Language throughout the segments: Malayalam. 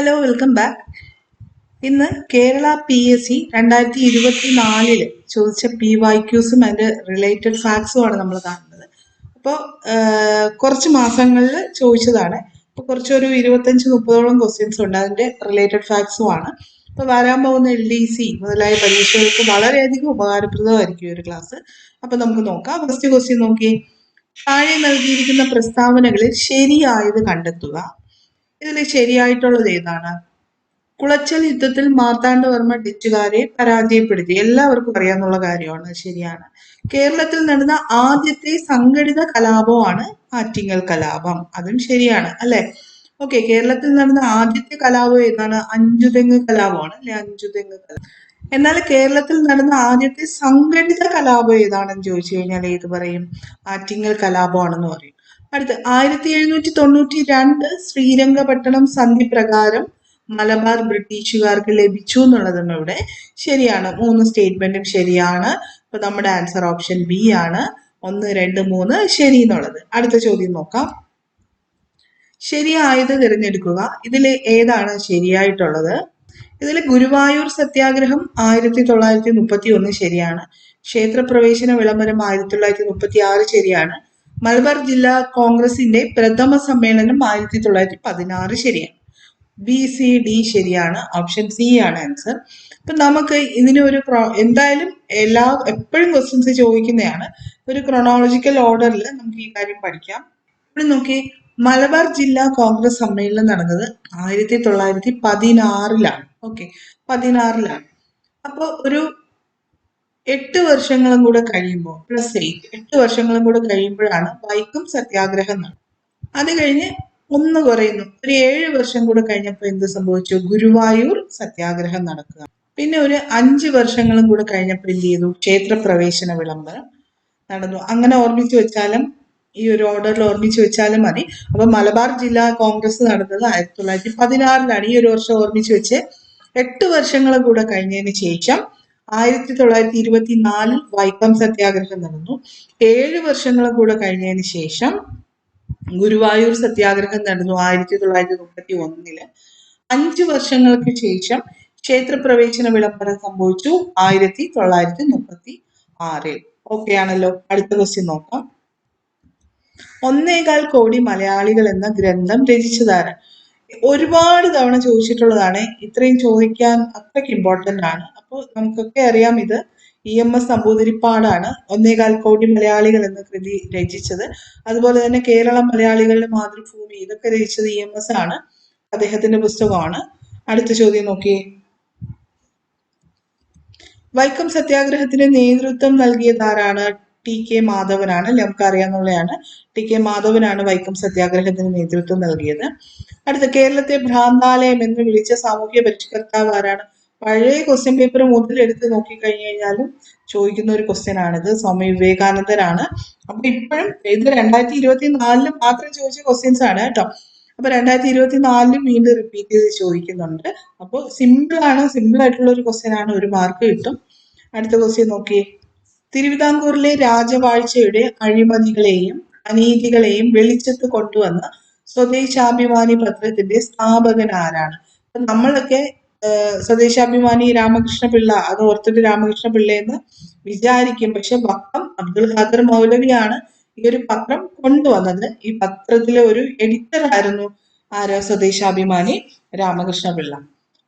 Hello, welcome back. ഇന്ന് കേരള PSC 2024 ചോദിച്ച PYQസും അതിന്റെ റിലേറ്റഡ് ഫാക്ട്സുമാണ് നമ്മൾ കാണുന്നത്. അപ്പോൾ കുറച്ച് മാസങ്ങളിൽ ചോദിച്ചതാണ്. അപ്പോൾ കുറച്ചൊരു 25-30ഓളം ക്വസ്റ്റ്യൻസ് ഉണ്ട്, അതിന്റെ റിലേറ്റഡ് ഫാക്ട്സുമാണ്. അപ്പോൾ വരാൻ പോകുന്ന LDC മുതലായ പരീക്ഷകൾക്ക് വളരെയധികം ഉപകാരപ്രദമായിരിക്കും ഈ ഒരു ക്ലാസ്. അപ്പോൾ നമുക്ക് നോക്കാം. ഫസ്റ്റ് ക്വസ്റ്റ്യൻ നോക്കി. താഴെ നൽകിയിരിക്കുന്ന പ്രസ്താവനകളിൽ ശരിയായത് കണ്ടെത്തുക. ഇതിൽ ശരിയായിട്ടുള്ളത് ഏതാണ്? കുളച്ചൽ യുദ്ധത്തിൽ മാർത്താണ്ഡവർമ്മ ഡച്ചുകാരെ പരാജയപ്പെടുത്തി. എല്ലാവർക്കും അറിയാവുന്ന കാര്യമാണ്, ശരിയാണ്. കേരളത്തിൽ നടന്ന ആദ്യത്തെ സംഘടിത കലാപമാണ് ആറ്റിങ്ങൽ കലാപം, അതും ശരിയാണ് അല്ലെ. ഓക്കെ, കേരളത്തിൽ നടന്ന ആദ്യത്തെ കലാപം ഏതാണ്? അഞ്ചുതെങ്ങ് കലാപമാണ് അല്ലെ, അഞ്ചുതെങ്ങ് കലാപം. എന്നാൽ കേരളത്തിൽ നടന്ന ആദ്യത്തെ സംഘടിത കലാപം ഏതാണെന്ന് ചോദിച്ചു കഴിഞ്ഞാൽ ഏത് പറയും? ആറ്റിങ്ങൽ കലാപമാണെന്ന് പറയും. അടുത്ത് 1792 ശ്രീരംഗപട്ടണം സന്ധി പ്രകാരം മലബാർ ബ്രിട്ടീഷുകാർക്ക് ലഭിച്ചു എന്നുള്ളതാണ് ഇവിടെ ശരിയാണ്. 3 സ്റ്റേറ്റ്മെന്റും ശരിയാണ്. അപ്പൊ നമ്മുടെ ആൻസർ ഓപ്ഷൻ ബി ആണ്. 1, 2, 3 ശരി എന്നുള്ളത്. അടുത്ത ചോദ്യം നോക്കാം. ശരിയായത് തിരഞ്ഞെടുക്കുക. ഇതിൽ ഏതാണ് ശരിയായിട്ടുള്ളത്? ഇതിൽ ഗുരുവായൂർ സത്യാഗ്രഹം 1931 ശരിയാണ്. ക്ഷേത്രപ്രവേശന വിളംബരം 1936 ശരിയാണ്. മലബാർ ജില്ലാ കോൺഗ്രസിന്റെ പ്രഥമ സമ്മേളനം 1916 ശരിയാണ്. BCD ശരിയാണ്. ഓപ്ഷൻ സി ആണ് ആൻസർ. അപ്പൊ നമുക്ക് ഇതിനൊരു എന്തായാലും എപ്പോഴും ക്വസ്റ്റ്യൻസ് ചോദിക്കുന്നതാണ്. ഒരു ക്രോണോളജിക്കൽ ഓർഡറിൽ നമുക്ക് ഈ കാര്യം പഠിക്കാം. ഇവിടെ നോക്കി, മലബാർ ജില്ലാ കോൺഗ്രസ് സമ്മേളനം നടന്നത് 1916 ഓക്കെ, 16 അപ്പോൾ ഒരു 8 വർഷങ്ങളും കൂടെ കഴിയുമ്പോൾ +8 വർഷങ്ങളും കൂടെ കഴിയുമ്പോഴാണ് വൈക്കം സത്യാഗ്രഹം നടന്നത്. അത് കഴിഞ്ഞ് ഒന്ന് കുറയുന്നു. ഒരു 7 വർഷം കൂടെ കഴിഞ്ഞപ്പോൾ എന്ത് സംഭവിച്ചു? ഗുരുവായൂർ സത്യാഗ്രഹം നടക്കുക. പിന്നെ ഒരു 5 വർഷങ്ങളും കൂടെ കഴിഞ്ഞപ്പോൾ എന്ത് ചെയ്തു? ക്ഷേത്രപ്രവേശന വിളംബരം നടന്നു. അങ്ങനെ ഓർമ്മിച്ചു വെച്ചാലും, ഈ ഒരു ഓർഡറിൽ ഓർമ്മിച്ചു വെച്ചാലും മതി. അപ്പൊ മലബാർ ജില്ലാ കോൺഗ്രസ് നടന്നത് 1916 ഈ ഒരു വർഷം ഓർമ്മിച്ചു വെച്ച് 8 വർഷങ്ങളും കൂടെ കഴിഞ്ഞതിന് ശേഷം 1924 വൈക്കം സത്യാഗ്രഹം നടന്നു. 7 വർഷങ്ങളും കൂടെ കഴിഞ്ഞതിന് ശേഷം ഗുരുവായൂർ സത്യാഗ്രഹം നടന്നു 1931. 5 വർഷങ്ങൾക്ക് ശേഷം ക്ഷേത്രപ്രവേശന വിളംബരം സംഭവിച്ചു 1936. ഓക്കെ ആണല്ലോ. അടുത്ത ക്വസ്റ്റ്യൻ നോക്കാം. 1.25 കോടി മലയാളികൾ എന്ന ഗ്രന്ഥം രചിച്ചതാണ്. ഒരുപാട് തവണ ചോദിച്ചിട്ടുള്ളതാണ്. ഇത്രയും ചോദിക്കാൻ അത്രയ്ക്ക് ഇമ്പോർട്ടന്റ് ആണ്. അപ്പോൾ നമുക്കൊക്കെ അറിയാം, ഇത് EMS നമ്പൂതിരിപ്പാടാണ് 1.25 കോടി മലയാളികൾ എന്ന കൃതി രചിച്ചത്. അതുപോലെ തന്നെ കേരള മലയാളികളുടെ മാതൃഭൂമി, ഇതൊക്കെ രചിച്ചത് EMS ആണ്. അദ്ദേഹത്തിന്റെ പുസ്തകമാണ്. അടുത്ത ചോദ്യം നോക്കിയേ. വൈക്കം സത്യാഗ്രഹത്തിന് നേതൃത്വം നൽകിയത് ആരാണ്? TK മാധവനാണ്. നമുക്ക് അറിയാവുന്നതാണ്. TK മാധവനാണ് വൈക്കം സത്യാഗ്രഹത്തിന് നേതൃത്വം നൽകിയത്. അടുത്ത, കേരളത്തെ ഭ്രാന്താലയം എന്ന് വിളിച്ച സാമൂഹ്യ പരിഷ്കർത്താവ് ആരാണ്? പഴയ ക്വസ്റ്റ്യൻ പേപ്പർ മുതൽ എടുത്ത് നോക്കിക്കഴിഞ്ഞു കഴിഞ്ഞാലും ചോദിക്കുന്ന ഒരു ക്വസ്റ്റ്യൻ ആണിത്. സ്വാമി വിവേകാനന്ദനാണ്. അപ്പൊ ഇപ്പോഴും ഇത് 2024 മാത്രം ചോദിച്ച ക്വസ്റ്റ്യൻസ് ആണ് കേട്ടോ. അപ്പൊ 2024 വീണ്ടും റിപ്പീറ്റ് ചെയ്ത് ചോദിക്കുന്നുണ്ട്. അപ്പോൾ സിമ്പിൾ ആയിട്ടുള്ള ഒരു ക്വസ്റ്റ്യൻ ആണ്, 1 മാർക്ക് കിട്ടും. അടുത്ത ക്വസ്റ്റ്യൻ നോക്കിയേ. തിരുവിതാംകൂറിലെ രാജവാഴ്ചയുടെ അഴിമതികളെയും അനീതികളെയും വെളിച്ചത്ത് കൊണ്ടുവന്ന സ്വദേശാഭിമാനി പത്രത്തിന്റെ സ്ഥാപകൻ ആരാണ്? നമ്മളൊക്കെ സ്വദേശാഭിമാനി രാമകൃഷ്ണ പിള്ള, അത് ഓർത്തിട്ട് രാമകൃഷ്ണ പിള്ള എന്ന് വിചാരിക്കും. പക്ഷെ വക്കം അബ്ദുൽ ഖാദർ മൗലവിയാണ് ഈ ഒരു പത്രം കൊണ്ടുവന്നത്. ഈ പത്രത്തിലെ ഒരു എഡിറ്റർ ആയിരുന്നു ആര്? സ്വദേശാഭിമാനി രാമകൃഷ്ണ പിള്ള.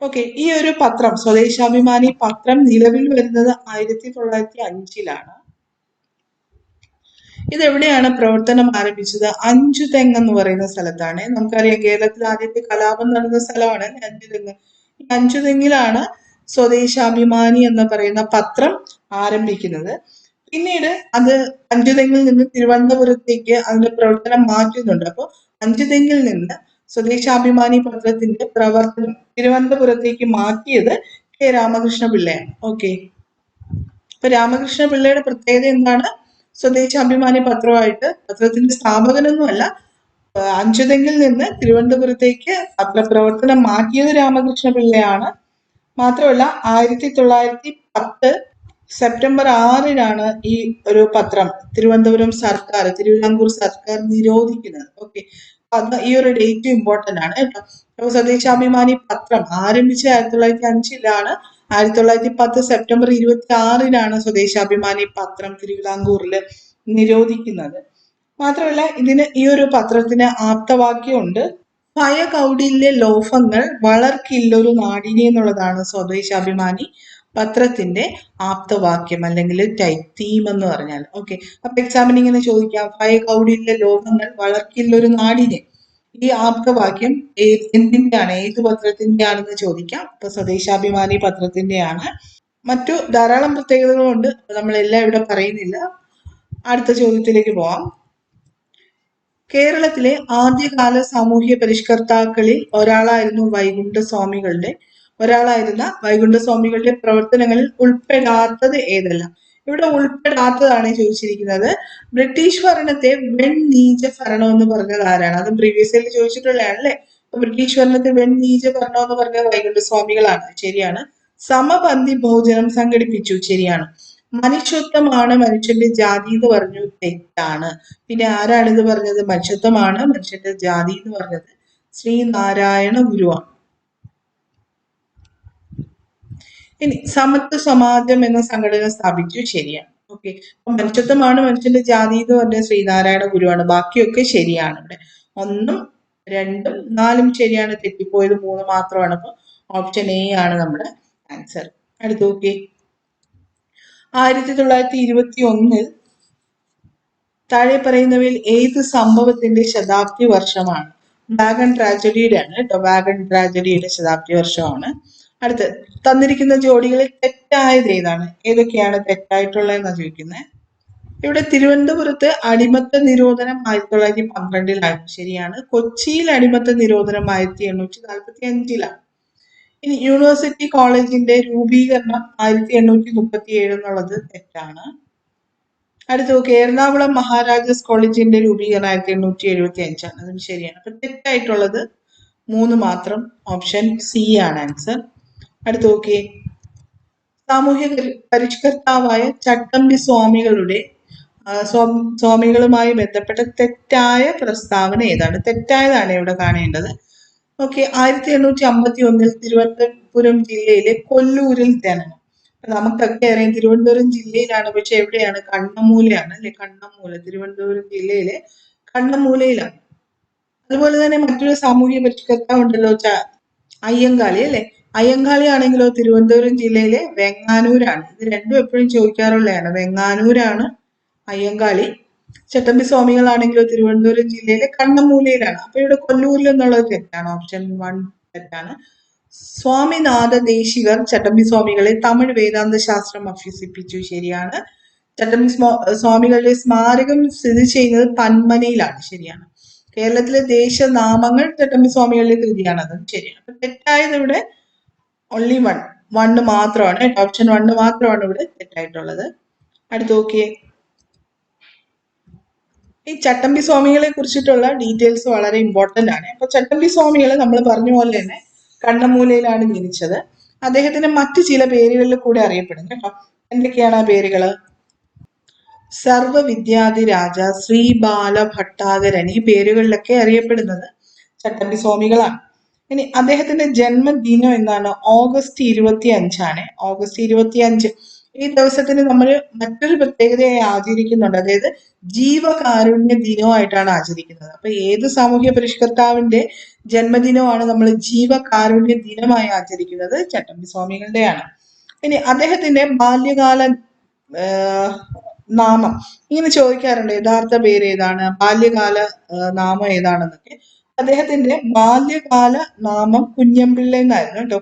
ഓക്കെ, ഈ ഒരു പത്രം, സ്വദേശാഭിമാനി പത്രം നിലവിൽ വരുന്നത് 1905. ഇതെവിടെയാണ് പ്രവർത്തനം ആരംഭിച്ചത്? അഞ്ചുതെങ്ങ് എന്ന് പറയുന്ന സ്ഥലത്താണ്. നമുക്കറിയാം, കേരളത്തിൽ ആദ്യത്തെ കലാപം നടന്ന സ്ഥലമാണ് അഞ്ചുതെങ്ങ്. ഈ അഞ്ചുതെങ്ങിലാണ് സ്വദേശാഭിമാനി എന്ന് പറയുന്ന പത്രം ആരംഭിക്കുന്നത്. പിന്നീട് അത് അഞ്ചുതെങ്ങിൽ നിന്ന് തിരുവനന്തപുരത്തേക്ക് അതിന്റെ പ്രവർത്തനം മാറ്റുന്നുണ്ട്. അപ്പോൾ അഞ്ചുതെങ്ങിൽ നിന്ന് സ്വദേശാഭിമാനി പത്രത്തിന്റെ പ്രവർത്തനം തിരുവനന്തപുരത്തേക്ക് മാറ്റിയത് K രാമകൃഷ്ണ പിള്ളയാണ്. ഓക്കെ, അപ്പൊ രാമകൃഷ്ണ പിള്ളയുടെ പ്രത്യേകത എന്താണ്? സ്വദേശാഭിമാനി പത്രത്തിന്റെ സ്ഥാപകനൊന്നുമല്ല. അഞ്ചുതെങ്ങിൽ നിന്ന് തിരുവനന്തപുരത്തേക്ക് പത്രപ്രവർത്തനം മാറ്റിയത് രാമകൃഷ്ണ പിള്ളയാണ്. മാത്രമല്ല 1910 സെപ്റ്റംബർ 6 ഈ ഒരു പത്രം തിരുവിതാംകൂർ സർക്കാർ നിരോധിക്കുന്നത്. ഓക്കെ, അത് ഈ ഒരു ഡേറ്റ് ഇമ്പോർട്ടന്റ് ആണ് കേട്ടോ. അപ്പൊ സ്വദേശാഭിമാനി പത്രം ആരംഭിച്ച 1905-ലാണ്. 1910 സെപ്റ്റംബർ 26-നാണ് സ്വദേശാഭിമാനി പത്രം തിരുവിതാംകൂറിൽ നിരോധിക്കുന്നത്. മാത്രമല്ല ഇതിന് ഈ ഒരു പത്രത്തിന് ആപ്തവാക്യമുണ്ട്. ഭയകൗടില്യ ലോഭങ്ങൾ വളർക്കില്ലൊരു നാടിനെ എന്നുള്ളതാണ് സ്വദേശാഭിമാനി പത്രത്തിന്റെ ആപ്തവാക്യം അല്ലെങ്കിൽ ടൈപ്പ് തീം എന്ന് പറഞ്ഞാൽ. ഓക്കെ, അപ്പൊ എക്സാമിന് ഇങ്ങനെ ചോദിക്കാം, ഭയകൗടില്യ ലോഭങ്ങൾ വളർക്കില്ലൊരു നാടിനെ. ഈ ആപ്തവാക്യം എന്തിന്റെയാണ്, ഏത് പത്രത്തിന്റെ ആണെന്ന് ചോദിക്കാം. അപ്പൊ സ്വദേശാഭിമാനി പത്രത്തിന്റെയാണ്. മറ്റു ധാരാളം പ്രത്യേകതകളുണ്ട്, നമ്മളെല്ലാം ഇവിടെ പറയുന്നില്ല. അടുത്ത ചോദ്യത്തിലേക്ക് പോവാം. കേരളത്തിലെ ആദ്യകാല സാമൂഹ്യ പരിഷ്കർത്താക്കളിൽ ഒരാളായിരുന്ന വൈകുണ്ഠസ്വാമികളുടെ പ്രവർത്തനങ്ങളിൽ ഉൾപ്പെടാത്തത് ഏതെല്ലാം? ഇവിടെ ഉൾപ്പെടാത്തതാണ് ചോദിച്ചിരിക്കുന്നത്. ബ്രിട്ടീഷ് ഭരണത്തെ വെൺ നീച ഭരണം എന്ന് പറഞ്ഞത് ആരാണ്? അത് പ്രീവിയസ് ഇയറിൽ ചോദിച്ചിട്ടുള്ളതാണ് അല്ലെ. ബ്രിട്ടീഷ് ഭരണത്തെ വെൺ നീച ഭരണം എന്ന് പറഞ്ഞത് വൈകുണ്ഠസ്വാമികളാണ്, ശരിയാണ്. സമപന്തി ഭോജനം സംഘടിപ്പിച്ചു, ശരിയാണ്. മനുഷ്യത്വമാണ് മനുഷ്യന്റെ ജാതി എന്ന് പറഞ്ഞു, തെറ്റാണ്. പിന്നെ ആരാണ് ഇത് പറഞ്ഞത്? മനുഷ്യത്വമാണ് മനുഷ്യന്റെ ജാതി എന്ന് പറഞ്ഞത് ശ്രീനാരായണ ഗുരുവാണ്. ഇനി സമത്വ സമാജം എന്ന സംഘടന സ്ഥാപിച്ചു, ശരിയാണ്. ഓക്കെ, അപ്പൊ മനുഷ്യത്വമാണ് മനുഷ്യന്റെ ജാതി എന്ന് പറഞ്ഞ ശ്രീനാരായണ ഗുരുവാണ്. ബാക്കിയൊക്കെ ശരിയാണ്. ഇവിടെ 1, 2, 4 ശരിയാണ്, തെറ്റിപ്പോയത് 3 മാത്രമാണ്. അപ്പൊ ഓപ്ഷൻ എ ആണ് നമ്മുടെ ആൻസർ. അടുത്ത് നോക്കി, 1921 താഴെ പറയുന്നവയിൽ ഏത് സംഭവത്തിന്റെ ശതാബ്ദി വർഷമാണ്? വാഗൺ ട്രാജഡിയുടെ ആണ് കേട്ടോ, വാഗൺ ട്രാജഡിയുടെ ശതാബ്ദി വർഷമാണ്. അടുത്ത് തന്നിരിക്കുന്ന ജോഡികളിൽ തെറ്റായത് ഏതാണ്? ഏതൊക്കെയാണ് തെറ്റായിട്ടുള്ളതെന്നാണ് ചോദിക്കുന്നത്. ഇവിടെ തിരുവനന്തപുരത്ത് അടിമത്ത നിരോധനം 1912-ലായിരുന്നു, ശരിയാണ്. കൊച്ചിയിൽ അടിമത്ത നിരോധനം 1845-ലാണ്. ഇനി യൂണിവേഴ്സിറ്റി കോളേജിന്റെ രൂപീകരണം 1837 എന്നുള്ളത് തെറ്റാണ്. അടുത്ത് നോക്കി, എറണാകുളം മഹാരാജാസ് കോളേജിന്റെ രൂപീകരണം 1875-ആണ്, അതും ശരിയാണ്. അപ്പൊ തെറ്റായിട്ടുള്ളത് 3 മാത്രം, ഓപ്ഷൻ സി ആണ് ആൻസർ. അടുത്ത് നോക്കി, സാമൂഹ്യ പരിഷ്കർത്താവായ ചട്ടമ്പി സ്വാമികളുമായി ബന്ധപ്പെട്ട തെറ്റായ പ്രസ്താവന ഏതാണ്? തെറ്റായതാണ് ഇവിടെ കാണേണ്ടത്. ഓക്കെ, 1851 തിരുവനന്തപുരം ജില്ലയിലെ കൊല്ലൂരിൽ ജനനം. നമുക്കൊക്കെ അറിയാം തിരുവനന്തപുരം ജില്ലയിലാണ്, പക്ഷെ എവിടെയാണ്? കണ്ണമൂലയാണ് അല്ലെ, കണ്ണമൂല, തിരുവനന്തപുരം ജില്ലയിലെ കണ്ണമൂലയിലാണ്. അതുപോലെ തന്നെ മറ്റൊരു സാമൂഹ്യ പരിഷ്കർത്താവ് ഉണ്ടല്ലോ, അയ്യങ്കാളി അല്ലെ. അയ്യങ്കാളി ആണെങ്കിലോ തിരുവനന്തപുരം ജില്ലയിലെ വെങ്ങാനൂരാണ്. ഇത് രണ്ടും എപ്പോഴും ചോദിക്കാറുള്ളതാണ്. വെങ്ങാനൂരാണ് അയ്യങ്കാളി. ചട്ടമ്പി സ്വാമികളാണെങ്കിലോ തിരുവനന്തപുരം ജില്ലയിലെ കണ്ണമൂലയിലാണ്. അപ്പൊ ഇവിടെ കൊല്ലൂരിൽ എന്നുള്ളത് തെറ്റാണ്, ഓപ്ഷൻ 1 തെറ്റാണ്. സ്വാമിനാഥ ദേശികർ ചട്ടമ്പി സ്വാമികളെ തമിഴ് വേദാന്ത ശാസ്ത്രം അഭ്യസിപ്പിച്ചു, ശരിയാണ്. ചട്ടമ്പി സ്വാമികളുടെ സ്മാരകം സ്ഥിതി ചെയ്യുന്നത് പന്മനയിലാണ്, ശരിയാണ്. കേരളത്തിലെ ദേശനാമങ്ങൾ ചട്ടമ്പി സ്വാമികളുടെ കൃതിയാണ്, അതും ശരിയാണ്. അപ്പൊ തെറ്റായത് ഇവിടെ ഓൺലി 1 മാത്രമാണ്, ഓപ്ഷൻ 1 മാത്രമാണ് ഇവിടെ തെറ്റായിട്ടുള്ളത്. അടുത്ത് നോക്കിയേ, ഈ ചട്ടമ്പി സ്വാമികളെ കുറിച്ചിട്ടുള്ള ഡീറ്റെയിൽസ് വളരെ ഇമ്പോർട്ടന്റ് ആണ്. അപ്പൊ ചട്ടമ്പി സ്വാമികൾ നമ്മൾ പറഞ്ഞ പോലെ തന്നെ കണ്ണമൂലയിലാണ് ജനിച്ചത്. അദ്ദേഹത്തിന് മറ്റു ചില പേരുകളിൽ കൂടെ അറിയപ്പെടുന്നു കേട്ടോ. എന്തൊക്കെയാണ് ആ പേരുകള്? സർവവിദ്യാധിരാജ, ശ്രീബാല ഭട്ടാകരൻ, ഈ പേരുകളിലൊക്കെ അറിയപ്പെടുന്നത് ചട്ടമ്പി സ്വാമികളാണ്. ഇനി അദ്ദേഹത്തിന്റെ ജന്മദിനം എന്നാണ്? ഓഗസ്റ്റ് 25-ആണ്. ഓഗസ്റ്റ് 25 ഈ ദിവസത്തിന് നമ്മൾ മറ്റൊരു പ്രത്യേകതയായി ആചരിക്കുന്നുണ്ട്, അതായത് ജീവകാരുണ്യ ദിനമായിട്ടാണ് ആചരിക്കുന്നത്. അപ്പൊ ഏത് സാമൂഹ്യ പരിഷ്കർത്താവിന്റെ ജന്മദിനമാണ് നമ്മൾ ജീവകാരുണ്യ ദിനമായി ആചരിക്കുന്നത്? ചട്ടമ്പി സ്വാമികളുടെയാണ്. ഇനി അദ്ദേഹത്തിന്റെ ബാല്യകാല നാമം ഇങ്ങനെ ചോദിക്കാറുണ്ട്, യഥാർത്ഥ പേര് ഏതാണ്, ബാല്യകാല നാമം ഏതാണെന്നൊക്കെ. അദ്ദേഹത്തിന്റെ ബാല്യകാല നാമം കുഞ്ഞൻപിള്ള എന്നായിരുന്നു കേട്ടോ,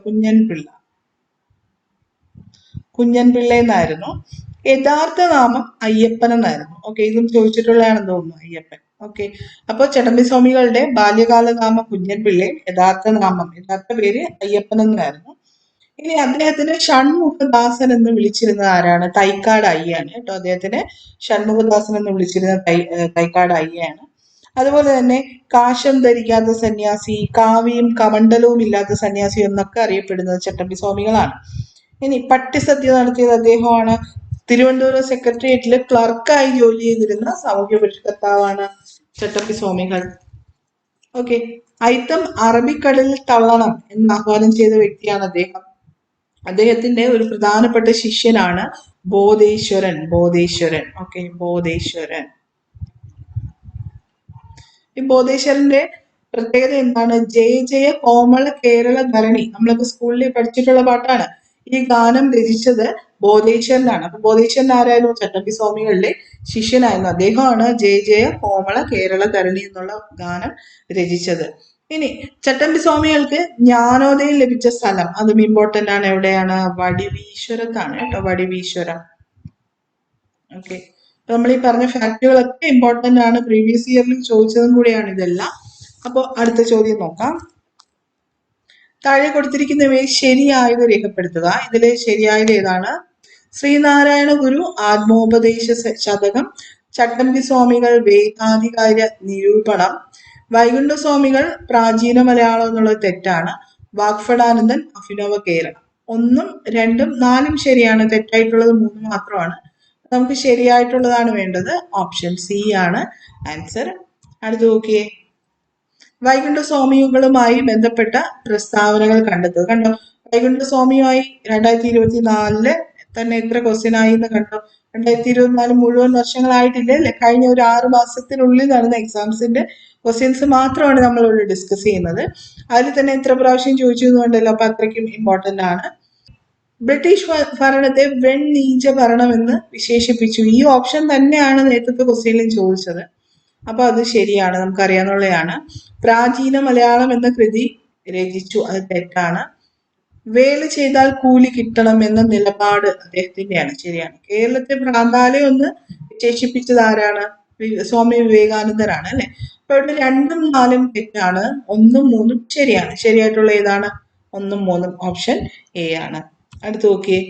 കുഞ്ഞൻപിള്ള എന്നായിരുന്നു. യഥാർത്ഥ നാമം അയ്യപ്പൻ എന്നായിരുന്നു. ഓക്കെ, ഇതും ചോദിച്ചിട്ടുള്ളതാണെന്ന് തോന്നുന്നു, അയ്യപ്പൻ. ഓക്കെ, അപ്പൊ ചട്ടമ്പി സ്വാമികളുടെ ബാല്യകാല നാമം കുഞ്ഞൻപിള്ളയും യഥാർത്ഥ പേര് അയ്യപ്പൻ എന്നായിരുന്നു. ഇനി അദ്ദേഹത്തിന് ഷൺമുഖദാസൻ എന്ന് വിളിച്ചിരുന്നത് ആരാണ്? തൈക്കാട് അയ്യാണ് കേട്ടോ. അദ്ദേഹത്തിന് ഷൺമുഖദാസൻ എന്ന് വിളിച്ചിരുന്ന തൈക്കാട് അയ്യാണ്. അതുപോലെ തന്നെ കാശം ധരിക്കാത്ത സന്യാസി, കാവിയും കമണ്ഡലവും ഇല്ലാത്ത സന്യാസി എന്നൊക്കെ അറിയപ്പെടുന്നത് ചട്ടമ്പി സ്വാമികളാണ്. ഇനി പട്ടിസദ്യ നടത്തിയത് അദ്ദേഹമാണ്. തിരുവനന്തപുരം സെക്രട്ടേറിയറ്റിൽ ക്ലർക്കായി ജോലി ചെയ്തിരുന്ന സാമൂഹ്യ പരിഷ്കർത്താവാണ് ചട്ടമ്പി സ്വാമികൾ. ഓക്കെ. അയിത്തം അറബിക്കടലിൽ തള്ളണം എന്ന് ആഹ്വാനം ചെയ്ത വ്യക്തിയാണ് അദ്ദേഹം. അദ്ദേഹത്തിന്റെ ഒരു പ്രധാനപ്പെട്ട ശിഷ്യനാണ് ബോധേശ്വരൻ. ഓക്കെ, ബോധേശ്വരൻ. ഈ ബോധേശ്വരന്റെ പ്രത്യേകത എന്താണ്? ജയ ജയ കോമള കേരള ധരണി, നമ്മളൊക്കെ സ്കൂളിൽ പഠിച്ചിട്ടുള്ള പാട്ടാണ്. ഈ ഗാനം രചിച്ചത് ബോധേശ്വരനാണ്. അപ്പൊ ബോധേശ്വരൻ ആരായിരുന്നു? ചട്ടമ്പി സ്വാമികളുടെ ശിഷ്യനായിരുന്നു. അദ്ദേഹമാണ് ജയ ജയ കോമള കേരള ധരണി എന്നുള്ള ഗാനം രചിച്ചത്. ഇനി ചട്ടമ്പി സ്വാമികൾക്ക് ജ്ഞാനോദയം ലഭിച്ച സ്ഥലം, അതും ഇമ്പോർട്ടന്റ് ആണ്. എവിടെയാണ്? വടിവീശ്വരത്താണ് കേട്ടോ, വടിവീശ്വരം. ഓക്കെ. നമ്മൾ ഈ പറഞ്ഞ ഫാക്ടുകളൊക്കെ ഇമ്പോർട്ടന്റ് ആണ്, പ്രീവിയസ് ഇയറിൽ ചോദിച്ചതും കൂടിയാണ് ഇതെല്ലാം. അപ്പോൾ അടുത്ത ചോദ്യം നോക്കാം. താഴെ കൊടുത്തിരിക്കുന്നവയെ ശരിയായത് രേഖപ്പെടുത്തുക. ഇതിലെ ശരിയായത് ഏതാണ്? ശ്രീനാരായണ ഗുരു ആത്മോപദേശ ശതകം, ചട്ടമ്പി സ്വാമികൾ വേദാധികാര നിരൂപണം, വൈകുണ്ഠ സ്വാമികൾ പ്രാചീന മലയാളം എന്നുള്ളത് തെറ്റാണ്. വാഗ്ഫടാനന്ദൻ അഭിനവ കേരളം. 1, 2, 4 ശരിയാണ്. തെറ്റായിട്ടുള്ളത് 3 മാത്രമാണ്. നമുക്ക് ശരിയായിട്ടുള്ളതാണ് വേണ്ടത്. ഓപ്ഷൻ സി ആണ് ആൻസർ. അടുത്ത് നോക്കിയേ. വൈകുണ്ഠ സ്വാമികളുമായി ബന്ധപ്പെട്ട പ്രസ്താവനകൾ കണ്ടെത്തുക. കണ്ടോ, വൈകുണ്ഠ സ്വാമിയുമായി 2024 തന്നെ എത്ര ക്വസ്റ്റ്യൻ ആയി എന്ന് കണ്ടോ. 2024 മുഴുവൻ വർഷങ്ങളായിട്ടില്ലേ അല്ലെ? കഴിഞ്ഞ ഒരു 6 മാസത്തിനുള്ളിൽ നടന്ന എക്സാംസിന്റെ ക്വസ്റ്റ്യൻസ് മാത്രമാണ് നമ്മളിവിടെ ഡിസ്കസ് ചെയ്യുന്നത്. അതിൽ തന്നെ എത്ര പ്രാവശ്യം ചോദിച്ചു എന്ന് കണ്ടല്ലോ. അപ്പൊ അത്രയ്ക്കും ഇമ്പോർട്ടന്റ് ആണ്. ബ്രിട്ടീഷ് ഭരണത്തെ വെണ്ണീച ഭരണം എന്ന് വിശേഷിപ്പിച്ചു. ഈ ഓപ്ഷൻ തന്നെയാണ് നേരത്തെ ക്വസ്റ്റ്യനിലും ചോദിച്ചത്. അപ്പൊ അത് ശരിയാണ്, നമുക്കറിയാവുന്നതാണ്. പ്രാചീന മലയാളം എന്ന കൃതി രചിച്ചു, അത് തെറ്റാണ്. വേല ചെയ്താൽ കൂലി കിട്ടണം എന്ന നിലപാട് അദ്ദേഹത്തിന്റെയാണ്, ശരിയാണ്. കേരളത്തെ ഭ്രാന്താലയം എന്ന് വിശേഷിപ്പിച്ചത് ആരാണ്? സ്വാമി വിവേകാനന്ദനാണ് അല്ലെ? അപ്പൊ ഇവിടെ 2ഉം 4ഉം തെറ്റാണ്, 1ഉം 3ഉം ശരിയാണ്. ശരിയായിട്ടുള്ള ഏതാണ്? 1ഉം 3ഉം ഓപ്ഷൻ എ ആണ്. അടുത്ത് നോക്കിയേ.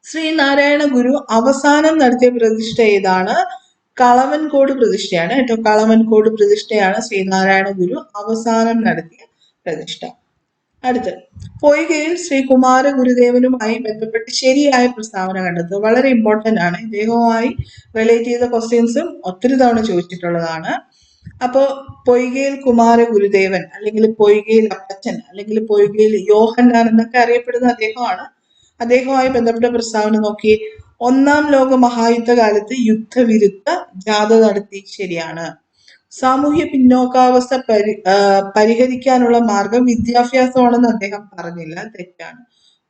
ശ്രീനാരായണ ഗുരു അവസാനം നടത്തിയ പ്രതിഷ്ഠ ഏതാണ്? കളവൻകോട് പ്രതിഷ്ഠയാണ് കേട്ടോ. കളവൻകോട് പ്രതിഷ്ഠയാണ് ശ്രീനാരായണ ഗുരു അവസാനം നടത്തിയ പ്രതിഷ്ഠ. അടുത്ത്, പൊയ്കയിൽ ശ്രീ കുമാര ഗുരുദേവനുമായി ബന്ധപ്പെട്ട് ശരിയായ പ്രസ്താവന കണ്ടെത്തുക. വളരെ ഇമ്പോർട്ടന്റ് ആണ്. ഇദ്ദേഹവുമായി റിലേറ്റ് ചെയ്ത ക്വസ്റ്റ്യൻസും ഒത്തിരി തവണ ചോദിച്ചിട്ടുള്ളതാണ്. അപ്പോ പൊയ്കയിൽ കുമാര ഗുരുദേവൻ, അല്ലെങ്കിൽ പൊയ്കയിൽ അപ്പച്ചൻ, അല്ലെങ്കിൽ പൊയ്കയിൽ യോഹന്നാൻ എന്നൊക്കെ അറിയപ്പെടുന്ന അദ്ദേഹമാണ്. അദ്ദേഹവുമായി ബന്ധപ്പെട്ട പ്രസ്താവന നോക്കി. 1-ാം ലോക മഹായുദ്ധ കാലത്ത് യുദ്ധവിരുദ്ധ ജാഥ നടത്തി, ശരിയാണ്. സാമൂഹ്യ പിന്നോക്കാവസ്ഥ പരിഹരിക്കാനുള്ള മാർഗം വിദ്യാഭ്യാസമാണെന്ന് അദ്ദേഹം പറഞ്ഞില്ല, തെറ്റാണ്.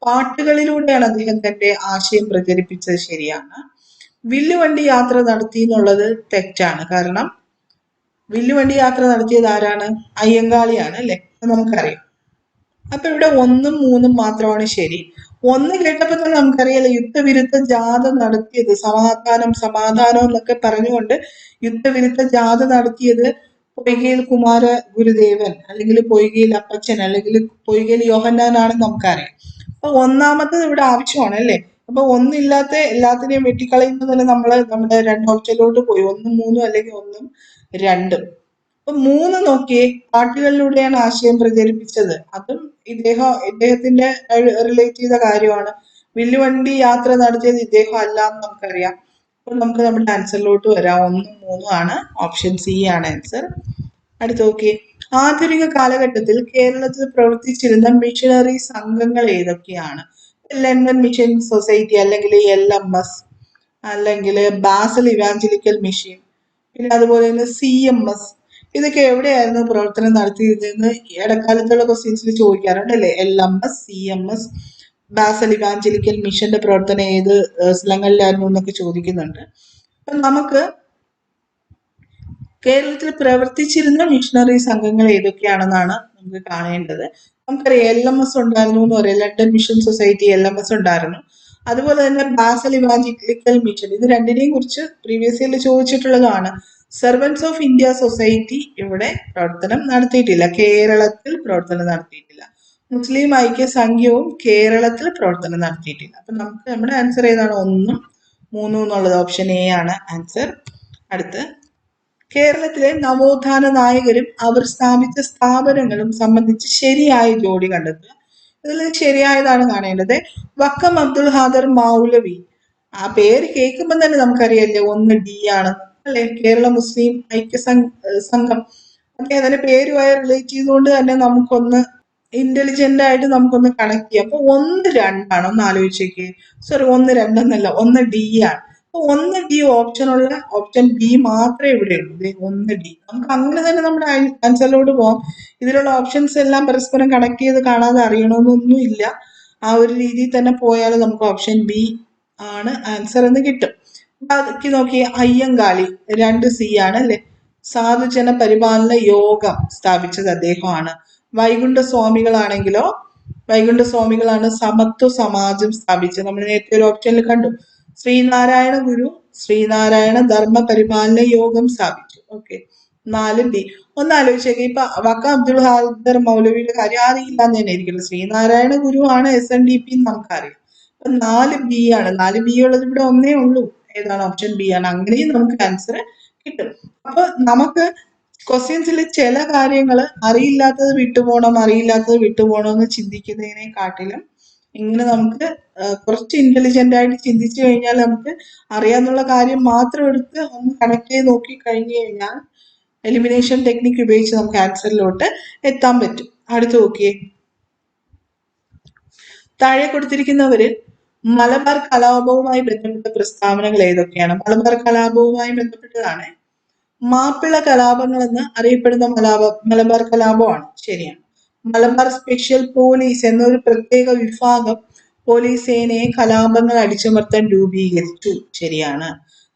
പാട്ടുകളിലൂടെയാണ് അദ്ദേഹം തന്റെ ആശയം പ്രചരിപ്പിച്ചത്, ശരിയാണ്. വില്ലുവണ്ടി യാത്ര നടത്തി എന്നുള്ളത് തെറ്റാണ്. കാരണം വില്ലുവണ്ടി യാത്ര നടത്തിയത് ആരാണ്? അയ്യങ്കാളിയാണ് അല്ലെ? നമുക്കറിയാം. അപ്പൊ ഇവിടെ 1ഉം 3ഉം മാത്രമാണ് ശരി. 1 കേട്ടപ്പോ തന്നെ നമുക്കറിയാലോ, യുദ്ധവിരുദ്ധ ജാഥ നടത്തിയത്, സമാധാനം എന്നൊക്കെ പറഞ്ഞുകൊണ്ട് യുദ്ധവിരുദ്ധ ജാഥ നടത്തിയത് പൊയ്കയിൽ കുമാര ഗുരുദേവൻ, അല്ലെങ്കിൽ പൊയ്കയിൽ അപ്പച്ചൻ, അല്ലെങ്കിൽ പൊയ്കയിൽ യോഹന്നാനാണെന്ന് നമുക്കറിയാം. അപ്പൊ 1ാമത്തത് ഇവിടെ ആവശ്യമാണ് അല്ലെ? അപ്പൊ 1ഇല്ലാത്ത എല്ലാത്തിനെയും വെട്ടിക്കളയുമ്പോൾ തന്നെ നമ്മള് നമ്മുടെ 2 ഓപ്ഷനിലോട്ട് പോയി. 1ഉം 3ഉം അല്ലെങ്കിൽ 1ഉം 2ഉം. അപ്പൊ 3 നോക്കിയേ. പാട്ടുകളിലൂടെയാണ് ആശയം പ്രചരിപ്പിച്ചത്. അതും ഇദ്ദേഹത്തിന്റെ റിലേറ്റ് ചെയ്ത കാര്യമാണ്. വില്ലുവണ്ടി യാത്ര നടത്തിയത് ഇദ്ദേഹം അല്ല എന്ന് നമുക്കറിയാം. അപ്പൊ നമുക്ക് നമ്മുടെ ആൻസറിലോട്ട് വരാം. 1ഉം 3ഉം ആണ്. ഓപ്ഷൻ സി ആണ് ആൻസർ. അടുത്ത് നോക്കിയേ. ആധുനിക കാലഘട്ടത്തിൽ കേരളത്തിൽ പ്രവർത്തിച്ചിരുന്ന മിഷണറി സംഘങ്ങൾ ഏതൊക്കെയാണ്? ലണ്ടൻ മിഷൻ സൊസൈറ്റി, അല്ലെങ്കിൽ LMS, അല്ലെങ്കിൽ ബാസൽ ഇവാഞ്ചലിക്കൽ മിഷൻ, പിന്നെ അതുപോലെ തന്നെ CMS. ഇതൊക്കെ എവിടെയായിരുന്നു പ്രവർത്തനം നടത്തിയിരുന്നതെന്ന് ഇടക്കാലത്തുള്ള ക്വസ്റ്റ്യൻസിൽ ചോദിക്കാറുണ്ട് അല്ലെ? LMS, CMS, ബാസൽ ഇവാഞ്ചലിക്കൽ മിഷന്റെ പ്രവർത്തനം ഏത് സ്ഥലങ്ങളിലായിരുന്നു എന്നൊക്കെ ചോദിക്കുന്നുണ്ട്. അപ്പൊ നമുക്ക് കേരളത്തിൽ പ്രവർത്തിച്ചിരുന്ന മിഷണറി സംഘങ്ങൾ ഏതൊക്കെയാണെന്നാണ് നമുക്ക് കാണേണ്ടത്. നമുക്കറിയാം LMS ഉണ്ടായിരുന്നു എന്ന് പറയാം. ലണ്ടൻ മിഷൻ സൊസൈറ്റി, LMS ഉണ്ടായിരുന്നു. അതുപോലെ തന്നെ ബാസൽ ഇവാഞ്ചലിക്കൽ മിഷൻ, ഇത് രണ്ടിനെയും കുറിച്ച് പ്രീവിയസ് ഇയറിൽ ചോദിച്ചിട്ടുള്ളതാണ്. സെർവൻസ് ഓഫ് ഇന്ത്യ സൊസൈറ്റി ഇവിടെ പ്രവർത്തനം നടത്തിയിട്ടില്ല, കേരളത്തിൽ പ്രവർത്തനം നടത്തിയിട്ടില്ല. മുസ്ലിം ഐക്യ സംഘവും കേരളത്തിൽ പ്രവർത്തനം നടത്തിയിട്ടില്ല. അപ്പൊ നമുക്ക് നമ്മുടെ ആൻസർ ഏതാണ്? 1ഉം 3ഉം എന്നുള്ളത് ഓപ്ഷൻ എ ആണ് ആൻസർ. അടുത്ത്, കേരളത്തിലെ നവോത്ഥാന നായകരും അവർ സ്ഥാപിച്ച സ്ഥാപനങ്ങളും സംബന്ധിച്ച് ശരിയായ ജോഡി കണ്ടെത്തുക. ഇതിൽ ശരിയായതാണ് കാണേണ്ടത്. വക്കം അബ്ദുൽ ഖാദർ മൗലവി, ആ പേര് കേൾക്കുമ്പോൾ തന്നെ നമുക്കറിയാല്ലേ 1 D ആണ് അല്ലെ? കേരള മുസ്ലിം ഐക്യ സംഘം ഓക്കെ, അതിന്റെ പേരുമായി റിലേറ്റ് ചെയ്തുകൊണ്ട് തന്നെ നമുക്കൊന്ന് ഇന്റലിജന്റ് ആയിട്ട് നമുക്കൊന്ന് കണക്ട് ചെയ്യാം. അപ്പൊ 1, 2 ഒന്ന് ആലോചിച്ചേക്ക്. സോറി, 1, 2 എന്നല്ല, 1 D ആണ്. അപ്പൊ 1 D ഓപ്ഷനുള്ള ഓപ്ഷൻ ബി മാത്രമേ ഇവിടെ ഉള്ളൂ. 1 D. നമുക്ക് അങ്ങനെ തന്നെ നമ്മുടെ ആൻസറിലോട്ട് പോകാം. ഇതിലുള്ള ഓപ്ഷൻസ് എല്ലാം പരസ്പരം കണക്ട് ചെയ്ത് കാണാതെ അറിയണമെന്നൊന്നും ഇല്ല. ആ ഒരു രീതിയിൽ തന്നെ പോയാൽ നമുക്ക് ഓപ്ഷൻ ബി ആണ് ആൻസർ എന്ന് കിട്ടും. ബാക്കി നോക്കി, അയ്യങ്കാളി 2C ആണ് അല്ലെ. സാധുജന പരിപാലന യോഗം സ്ഥാപിച്ചത് അദ്ദേഹമാണ്. വൈകുണ്ഠ സ്വാമികളാണെങ്കിലോ, വൈകുണ്ഠ സ്വാമികളാണ് സമത്വ സമാജം സ്ഥാപിച്ചത്. നമ്മൾ നേരത്തെ ഒരു ഓപ്ഷനിൽ കണ്ടു. ശ്രീനാരായണ ഗുരു ശ്രീനാരായണ ധർമ്മ പരിപാലന യോഗം സ്ഥാപിച്ചു. Okay, 4D. ഒന്ന് ആലോചിച്ചേക്ക്, ഇപ്പൊ വക്ക അബ്ദുൾ ഖാദർ മൗലവിയുടെ കാര്യം അറിയില്ലാന്ന് തന്നെ ഇരിക്കുന്നു. ശ്രീനാരായണ ഗുരു ആണ് SNDP എന്ന് നമുക്കറിയാം. അപ്പൊ 4B ആണ്. 4B ഉള്ളത് ഇവിടെ ഒന്നേ ഉള്ളൂ. ഏതാണ്? ഓപ്ഷൻ ബി ആണ്. അങ്ങനെയും നമുക്ക് ആൻസർ കിട്ടും. അപ്പൊ നമുക്ക് ക്വസ്റ്റ്യൻസിൽ ചില കാര്യങ്ങൾ അറിയില്ലാത്തത് വിട്ടുപോകണം എന്ന് ചിന്തിക്കുന്നതിനെക്കാട്ടിലും ഇങ്ങനെ നമുക്ക് കുറച്ച് ഇന്റലിജന്റ് ആയിട്ട് ചിന്തിച്ചു കഴിഞ്ഞാൽ നമുക്ക് അറിയാന്നുള്ള കാര്യം മാത്രം എടുത്ത് ഒന്ന് കണക്ട് ചെയ്ത് നോക്കി കഴിഞ്ഞു കഴിഞ്ഞാൽ എലിമിനേഷൻ ടെക്നിക്ക് ഉപയോഗിച്ച് നമുക്ക് ആൻസറിലോട്ട് എത്താൻ പറ്റും. അടുത്ത് നോക്കിയേ, താഴെ കൊടുത്തിരിക്കുന്നവരിൽ മലബാർ കലാപവുമായി ബന്ധപ്പെട്ട പ്രസ്താവനകൾ ഏതൊക്കെയാണ്? മലബാർ കലാപവുമായി ബന്ധപ്പെട്ടതാണ്. മാപ്പിള കലാപങ്ങൾ എന്ന് അറിയപ്പെടുന്ന മലബാർ കലാപമാണ്. ശരിയാണ്. മലബാർ സ്പെഷ്യൽ പോലീസ് എന്നൊരു പ്രത്യേക വിഭാഗം പോലീസ് സേനയെ കലാപങ്ങൾ അടിച്ചമർത്താൻ രൂപീകരിച്ചു. ശരിയാണ്.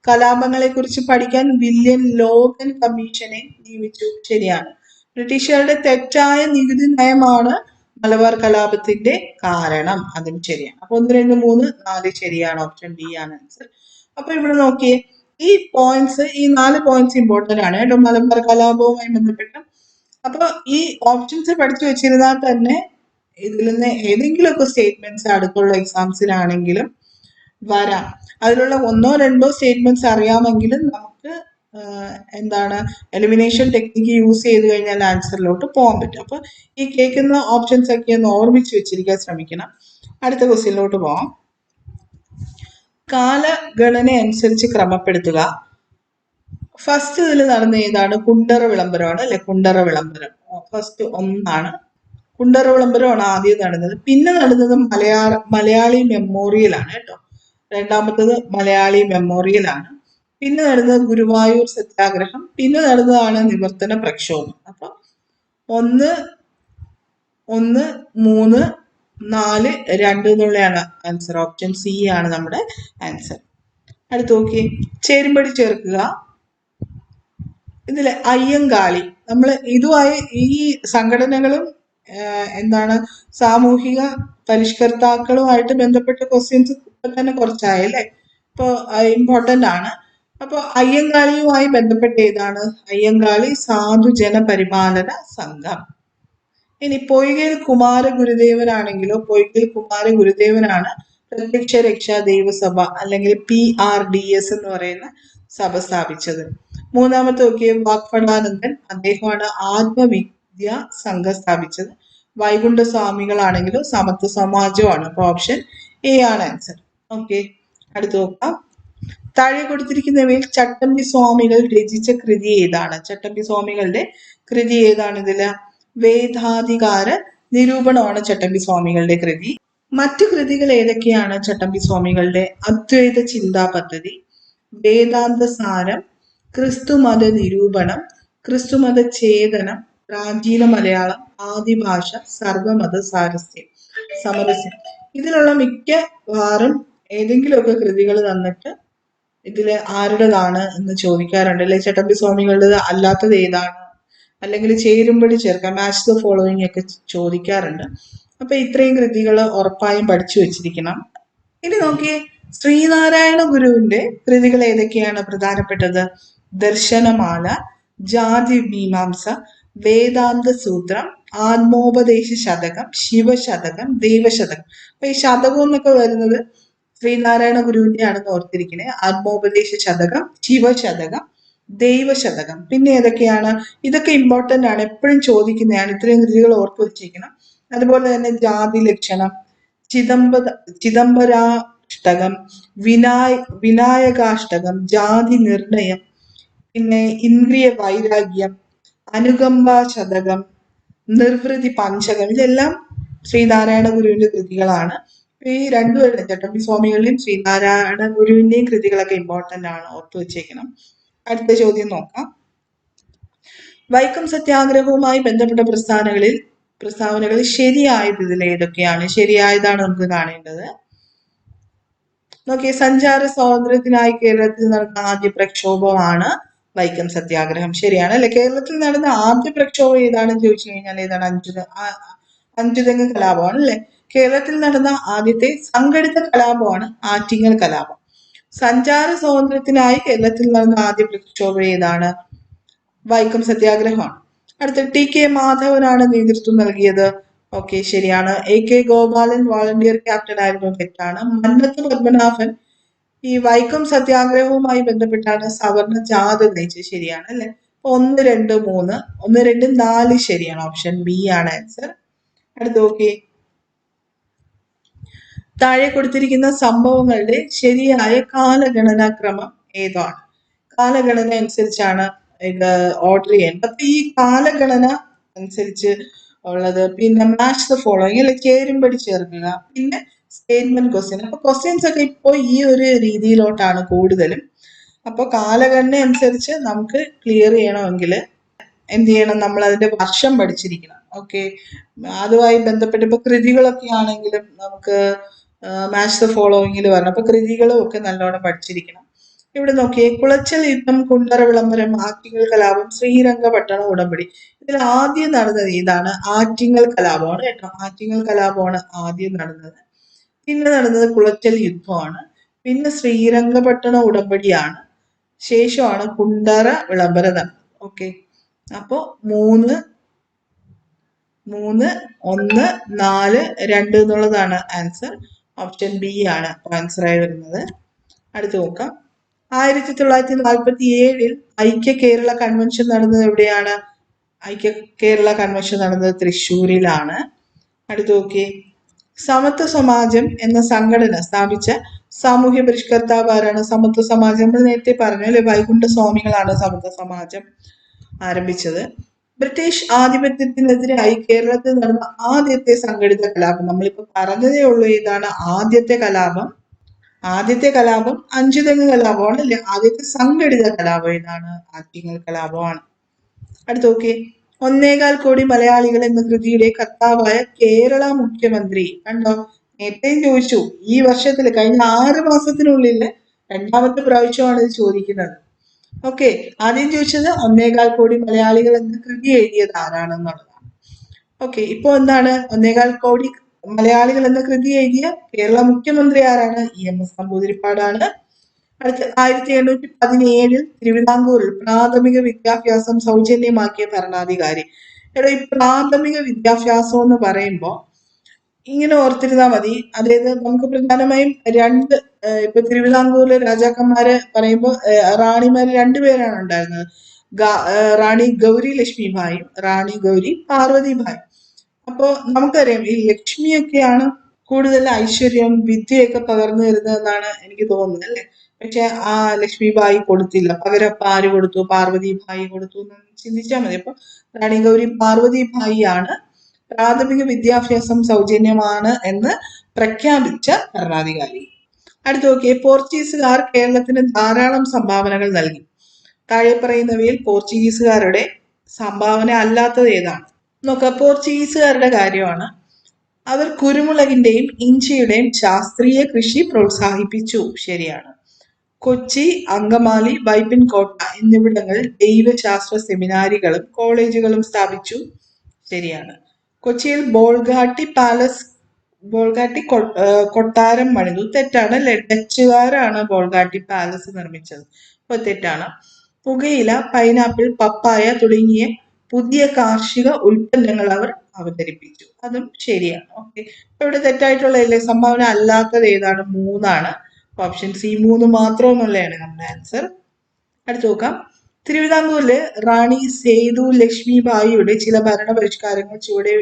കലാപങ്ങളെ കുറിച്ച് പഠിക്കാൻ വില്യം ലോഗൻ കമ്മീഷനെ നിയമിച്ചു. ശരിയാണ്. ബ്രിട്ടീഷുകാരുടെ തെറ്റായ നികുതി നയമാണ് മലബാർ കലാപത്തിന്റെ കാരണം. അതും ശരിയാണ്. അപ്പൊ 1, 2, 3, 4 ശരിയാണ്. ഓപ്ഷൻ ഡി ആണ് ആൻസർ. അപ്പൊ ഇവിടെ നോക്കിയേ, ഈ പോയിന്റ്സ്, ഈ 4 പോയിന്റ്സ് ഇമ്പോർട്ടന്റ് ആണ് കേട്ടോ മലബാർ കലാപവുമായി ബന്ധപ്പെട്ട്. അപ്പൊ ഈ ഓപ്ഷൻസ് പഠിച്ചു വെച്ചിരുന്നാൽ തന്നെ ഇതിൽ നിന്ന് ഏതെങ്കിലുമൊക്കെ സ്റ്റേറ്റ്മെന്റ്സ് അടുത്തുള്ള എക്സാംസിലാണെങ്കിലും വരാം. അതിലുള്ള 1, 2 സ്റ്റേറ്റ്മെന്റ്സ് അറിയാമെങ്കിലും നമുക്ക് എന്താണ് എലിമിനേഷൻ ടെക്നിക്ക് യൂസ് ചെയ്ത് കഴിഞ്ഞാൽ ആൻസറിലോട്ട് പോകാൻ പറ്റും. അപ്പൊ ഈ കേൾക്കുന്ന ഓപ്ഷൻസ് ഒക്കെ ഒന്ന് ഓർമ്മിച്ച് വെച്ചിരിക്കാൻ ശ്രമിക്കണം. അടുത്ത ക്വസ്റ്റ്യനിലോട്ട് പോവാം. കാലഗണന അനുസരിച്ച് ക്രമപ്പെടുത്തുക. ഫസ്റ്റ് ഇതിൽ നടന്ന ഏതാണ്? കുണ്ടറ വിളംബരമാണ് അല്ലെ. കുണ്ടറ വിളംബരം ഫസ്റ്റ് 1 കുണ്ടറ വിളംബരമാണ് ആദ്യം നടന്നത്. പിന്നെ നടന്നത് മലയാളി മെമ്മോറിയൽ ആണ് കേട്ടോ. രണ്ടാമത്തത് മലയാളി മെമ്മോറിയൽ ആണ്. പിന്നെ നടന്നത് ഗുരുവായൂർ സത്യാഗ്രഹം. പിന്നെ നടന്നതാണ് നിവർത്തന പ്രക്ഷോഭം. അപ്പൊ 1, 3, 4, 2 എന്നുള്ളതാണ് ആൻസർ. ഓപ്ഷൻ സി ആണ് നമ്മുടെ ആൻസർ. അടുത്ത് നോക്കി, ചേരുംപടി ചേർക്കുക. ഇതില് അയ്യങ്കാളി, നമ്മൾ ഇതുമായി ഈ സംഘടനകളും എന്താണ് സാമൂഹിക പരിഷ്കർത്താക്കളുമായിട്ട് ബന്ധപ്പെട്ട ക്വസ്റ്റ്യൻസ് ഇപ്പൊ തന്നെ കുറച്ചായല്ലേ. ഇപ്പൊ ഇമ്പോർട്ടന്റ് ആണ്. അപ്പൊ അയ്യങ്കാളിയുമായി ബന്ധപ്പെട്ട ഏതാണ്? അയ്യങ്കാളി സാധുജന പരിപാലന സംഘം. ഇനി പൊയ്കയിൽ കുമാര ഗുരുദേവനാണെങ്കിലോ, പൊയ്കയിൽ കുമാര ഗുരുദേവനാണ് പ്രത്യക്ഷ രക്ഷാ ദൈവസഭ അല്ലെങ്കിൽ PRDS എന്ന് പറയുന്ന സഭ സ്ഥാപിച്ചത്. മൂന്നാമത്തെ നോക്കിയ വാഗ്ഭടാനന്ദൻ, അദ്ദേഹമാണ് ആത്മവിദ്യ സംഘം സ്ഥാപിച്ചത്. വൈകുണ്ഠ സ്വാമികളാണെങ്കിലും സമത്വ സമാജമാണ്. അപ്പൊ ഓപ്ഷൻ എ ആണ് ആൻസർ. ഓക്കെ, അടുത്ത് നോക്കാം. താഴെ കൊടുത്തിരിക്കുന്നവയിൽ ചട്ടമ്പി സ്വാമികൾ രചിച്ച കൃതി ഏതാണ്? ചട്ടമ്പി സ്വാമികളുടെ കൃതി ഏതാണ്? ഇതില് വേദാധികാര നിരൂപണമാണ് ചട്ടമ്പി സ്വാമികളുടെ കൃതി. മറ്റു കൃതികൾ ഏതൊക്കെയാണ് ചട്ടമ്പി സ്വാമികളുടെ? അദ്വൈത ചിന്താ പദ്ധതി, വേദാന്ത സാരം, ക്രിസ്തുമത നിരൂപണം, ക്രിസ്തുമത ചേതനം, പ്രാചീന മലയാളം, ആദിഭാഷ, സർവമത സമരസ്യം. ഇതിലുള്ള മിക്കവാറും ഏതെങ്കിലുമൊക്കെ കൃതികൾ തന്നിട്ട് ഇതില് ആരുടേതാണ് എന്ന് ചോദിക്കാറുണ്ട് അല്ലെ. ചട്ടമ്പി സ്വാമികളുടെ അല്ലാത്തത് ഏതാണ്, അല്ലെങ്കിൽ ചേരുംപടി ചേർക്കാം, മാച്ച് ദ ഫോളോയിങ് ഒക്കെ ചോദിക്കാറുണ്ട്. അപ്പൊ ഇത്രയും കൃതികൾ ഉറപ്പായും പഠിച്ചു വെച്ചിരിക്കണം. ഇനി നോക്കിയേ, ശ്രീനാരായണ ഗുരുവിന്റെ കൃതികൾ ഏതൊക്കെയാണ് പ്രധാനപ്പെട്ടത്? ദർശനമാല, ജാതി മീമാംസ, വേദാന്ത സൂത്രം, ആത്മോപദേശ ശതകം, ശിവശതകം, ദൈവശതകം. അപ്പൊ ഈ ശതകം എന്നൊക്കെ വരുന്നത് ശ്രീനാരായണ ഗുരുവിന്റെ ആണെന്ന് ഓർത്തിരിക്കണേ. ആത്മോപദേശ ശതകം, ശിവശതകം, ദൈവശതകം. പിന്നെ ഏതൊക്കെയാണ്? ഇതൊക്കെ ഇമ്പോർട്ടന്റ് ആണ്, എപ്പോഴും ചോദിക്കുന്നതാണ്. ഇത്രയും കൃതികൾ ഓർത്തു വെച്ചിരിക്കണം. അതുപോലെ തന്നെ ജാതി ലക്ഷണം, ചിദംബരാഷ്ടകം, വിനായകാഷ്ടകം, ജാതി നിർണയം, പിന്നെ ഇന്ദ്രിയ വൈരാഗ്യം, അനുകമ്പ ശതകം, നിർവൃതി പഞ്ചകം, ഇതെല്ലാം ശ്രീനാരായണ ഗുരുവിന്റെ കൃതികളാണ്. ഈ രണ്ടുപേരുടെ ചട്ടമ്പി സ്വാമികളുടെയും ശ്രീനാരായണ ഗുരുവിന്റെയും കൃതികളൊക്കെ ഇമ്പോർട്ടന്റ് ആണ്, ഓർത്തു വെച്ചേക്കണം. അടുത്ത ചോദ്യം നോക്കാം. വൈക്കം സത്യാഗ്രഹവുമായി ബന്ധപ്പെട്ട പ്രസ്താവനകളിൽ ശരിയായത് ഇതിൽ ഏതൊക്കെയാണ്? ശരിയായതാണ് നമുക്ക് കാണേണ്ടത്. നോക്കിയേ, സഞ്ചാര സ്വാതന്ത്ര്യത്തിനായി കേരളത്തിൽ നടന്ന ആദ്യ പ്രക്ഷോഭമാണ് വൈക്കം സത്യാഗ്രഹം. ശരിയാണ് അല്ലെ? കേരളത്തിൽ നടന്ന ആദ്യ പ്രക്ഷോഭം ഏതാണെന്ന് ചോദിച്ചു കഴിഞ്ഞാൽ ഏതാണ്? അഞ്ചുതെങ്ങ് കലാപമാണ് അല്ലെ? കേരളത്തിൽ നടന്ന ആദ്യത്തെ സംഘടിത കലാപമാണ് ആറ്റിങ്ങൽ കലാപം. സഞ്ചാര സ്വാതന്ത്ര്യത്തിനായി കേരളത്തിൽ നടന്ന ആദ്യ പ്രക്ഷോഭം ഏതാണ്? വൈക്കം സത്യാഗ്രഹമാണ്. അടുത്ത ടി കെ മാധവനാണ് നേതൃത്വം നൽകിയത്. ഓക്കെ, ശരിയാണ്. A K Gopalan volunteer captain ആയിരുന്നു. തെറ്റാണ്. മന്നത്ത് പത്മനാഭൻ ഈ വൈക്കം സത്യാഗ്രഹവുമായി ബന്ധപ്പെട്ടാണ് സവർണ ജാഥ നയിച്ചത്. ശരിയാണ് അല്ലെ? 1, 2, 3, 1, 2, 4 ശരിയാണ്. ഓപ്ഷൻ ബി ആണ് ആൻസർ. അടുത്ത് നോക്കി, താഴെ കൊടുത്തിരിക്കുന്ന സംഭവങ്ങളുടെ ശരിയായ കാലഗണനാക്രമം ഏതാണ്? കാലഗണന അനുസരിച്ചാണ് ഇത് ഓർഡർ ചെയ്യേണ്ടത്. അപ്പൊ ഈ കാലഗണന അനുസരിച്ച് ഉള്ളത് പിന്നെ മാച്ച് ദ ഫോളോയിങ് അല്ലെ, ചേരുംപടി ചേർക്കുക, പിന്നെ സ്റ്റേറ്റ്മെന്റ് ക്വസ്റ്റ്യൻ. അപ്പൊ ക്വസ്റ്റ്യൻസ് ഒക്കെ ഇപ്പോൾ ഈ ഒരു രീതിയിലോട്ടാണ് കൂടുതലും. അപ്പൊ കാലഗണന അനുസരിച്ച് നമുക്ക് ക്ലിയർ ചെയ്യണമെങ്കിൽ എന്ത് ചെയ്യണം? നമ്മൾ അതിന്റെ വർഷം പഠിച്ചിരിക്കണം. ഓക്കെ, അതുമായി ബന്ധപ്പെട്ട് ഇപ്പൊ കൃതികളൊക്കെ ആണെങ്കിലും നമുക്ക് മാച്ച് ദ ഫോളോയിങ്ങിൽ വരണം. അപ്പൊ കൃതികളും ഒക്കെ നല്ലോണം പഠിച്ചിരിക്കണം. ഇവിടെ നോക്കിയേ, കുളച്ചൽ യുദ്ധം, കുണ്ടറ വിളംബരം, ആറ്റിങ്ങൽ കലാപം, ശ്രീരംഗപട്ടണം ഉടമ്പടി. ഇതിൽ ആദ്യം നടന്നത് ഇതാണ്, ആറ്റിങ്ങൽ കലാപമാണ് കേട്ടോ. ആറ്റിങ്ങൽ കലാപമാണ് ആദ്യം നടന്നത്. പിന്നെ നടന്നത് കുളച്ചൽ യുദ്ധമാണ്, പിന്നെ ശ്രീരംഗപട്ടണ ഉടമ്പടിയാണ്, ശേഷമാണ് കുണ്ടറ വിളംബരം നടന്നത്. ഓക്കെ, അപ്പോ 3, 1, 4, 2 എന്നുള്ളതാണ് ആൻസർ. ഓപ്ഷൻ ബി ആണ് ആൻസർ ആയി വരുന്നത്. അടുത്ത് നോക്കാം. 1947 ഐക്യ കേരള കൺവെൻഷൻ നടന്നത് എവിടെയാണ്? ഐക്യ കേരള കൺവെൻഷൻ നടന്നത് തൃശ്ശൂരിലാണ്. അടുത്ത് നോക്കി, സമത്വ സമാജം എന്ന സംഘടന സ്ഥാപിച്ച സാമൂഹ്യ പരിഷ്കർത്താവ് ആരാണ്? സമത്വ സമാജം നമ്മൾ നേരത്തെ പറഞ്ഞു അല്ലെ, വൈകുണ്ഠ സ്വാമികളാണ് സമത്വ സമാജം ആരംഭിച്ചത്. ബ്രിട്ടീഷ് ആധിപത്യത്തിനെതിരായി കേരളത്തിൽ നടന്ന ആദ്യത്തെ സംഘടിത കലാപം, നമ്മളിപ്പോ പറഞ്ഞതേ ഉള്ളൂ ഇതാണ് ആദ്യത്തെ കലാപം. ആദ്യത്തെ കലാപം അഞ്ചുതെങ്ങ് കലാപമാണ് അല്ലെ? ആദ്യത്തെ സംഘടിത കലാപം ഏതാണ്? ആറ്റിങ്ങൽ കലാപമാണ്. അടുത്ത് നോക്കി, 1.25 കോടി മലയാളികൾ എന്ന കൃതിയുടെ കർത്താവായ കേരള മുഖ്യമന്ത്രി. കണ്ടോ, നേരത്തെയും ചോദിച്ചു. ഈ വർഷത്തിൽ കഴിഞ്ഞ 6 മാസത്തിനുള്ളിൽ രണ്ടാമത്തെ പ്രാവശ്യമാണ് ഇത് ചോദിക്കുന്നത്. ഓക്കെ, ആദ്യം ചോദിച്ചത് 1.25 കോടി മലയാളികൾ എന്ന കൃതി എഴുതിയത് ആരാണെന്നുള്ളതാണ്. ഓക്കെ, ഇപ്പൊ എന്താണ്? 1.25 കോടി മലയാളികൾ എന്ന കൃതി എഴുതിയ കേരള മുഖ്യമന്ത്രി ആരാണ്? EMS നമ്പൂതിരിപ്പാടാണ്. അടുത്ത 1817 തിരുവിതാംകൂറിൽ പ്രാഥമിക വിദ്യാഭ്യാസം സൗജന്യമാക്കിയ ഭരണാധികാരി. എടാ, ഈ പ്രാഥമിക വിദ്യാഭ്യാസം എന്ന് പറയുമ്പോൾ ഇങ്ങനെ ഓർത്തിരുന്നാൽ മതി. അതായത് നമുക്ക് പ്രധാനമായും ഇപ്പൊ തിരുവിതാംകൂറിലെ രാജാക്കന്മാര് പറയുമ്പോൾ റാണിമാര് 2 പേരാണ് ഉണ്ടായിരുന്നത്. റാണി ഗൗരി ലക്ഷ്മിഭായും റാണി ഗൗരി പാർവതിഭായും. അപ്പോ നമുക്കറിയാം ഈ ലക്ഷ്മിയൊക്കെയാണ് കൂടുതൽ ഐശ്വര്യം വിദ്യയൊക്കെ പകർന്നു തരുന്നതെന്നാണ് എനിക്ക് തോന്നുന്നത് അല്ലെ. പക്ഷെ ആ ലക്ഷ്മിബായി കൊടുത്തില്ല, പകരം ആര് കൊടുത്തു? പാർവതിഭായി കൊടുത്തു എന്ന് ചിന്തിച്ചാൽ മതി. അപ്പൊ റാണി ഗൗരി പാർവതിഭായി ആണ് പ്രാഥമിക വിദ്യാഭ്യാസം സൗജന്യമാണ് എന്ന് പ്രഖ്യാപിച്ച ഭരണാധികാരി. അടുത്ത് നോക്കിയേ, പോർച്ചുഗീസുകാർ കേരളത്തിന് ധാരാളം സംഭാവനകൾ നൽകി. താഴെ പറയുന്നവയിൽ പോർച്ചുഗീസുകാരുടെ സംഭാവന അല്ലാത്തത് ഏതാണ്? നോക്കാം, പോർച്ചുഗീസുകാരുടെ കാര്യമാണ്. അവർ കുരുമുളകിന്റെയും ഇഞ്ചിയുടെയും ശാസ്ത്രീയ കൃഷി പ്രോത്സാഹിപ്പിച്ചു. ശരിയാണ്. കൊച്ചി, അങ്കമാലി, വൈപ്പിൻ കോട്ട എന്നിവിടങ്ങളിൽ ദൈവശാസ്ത്ര സെമിനാരികളും കോളേജുകളും സ്ഥാപിച്ചു. ശരിയാണ്. കൊച്ചിയിൽ ബോൾഗാട്ടി കൊട്ടാരം പണിതു. തെറ്റാണ് അല്ലെ? ഡച്ചുകാരാണ് ബോൾഗാട്ടി പാലസ് നിർമ്മിച്ചത്. അപ്പൊ തെറ്റാണ്. പുകയില, പൈനാപ്പിൾ, പപ്പായ തുടങ്ങിയ പുതിയ കാർഷിക ഉൽപ്പന്നങ്ങൾ അവർ അവതരിപ്പിച്ചു. അതും ശരിയാണ്. ഓക്കെ, ഇവിടെ തെറ്റായിട്ടുള്ളതല്ലേ? സംഭാവന അല്ലാത്തത് ഏതാണ്? 3 ആണ്. ഓപ്ഷൻ സി 3 മാത്രം എന്നുള്ളതാണ് നമ്മുടെ ആൻസർ. അടുത്ത് നോക്കാം. തിരുവിതാംകൂറിലെ റാണി സേതു ലക്ഷ്മിബായിയുടെ ചില ഭരണ പരിഷ്കാരങ്ങൾ ചുവടെ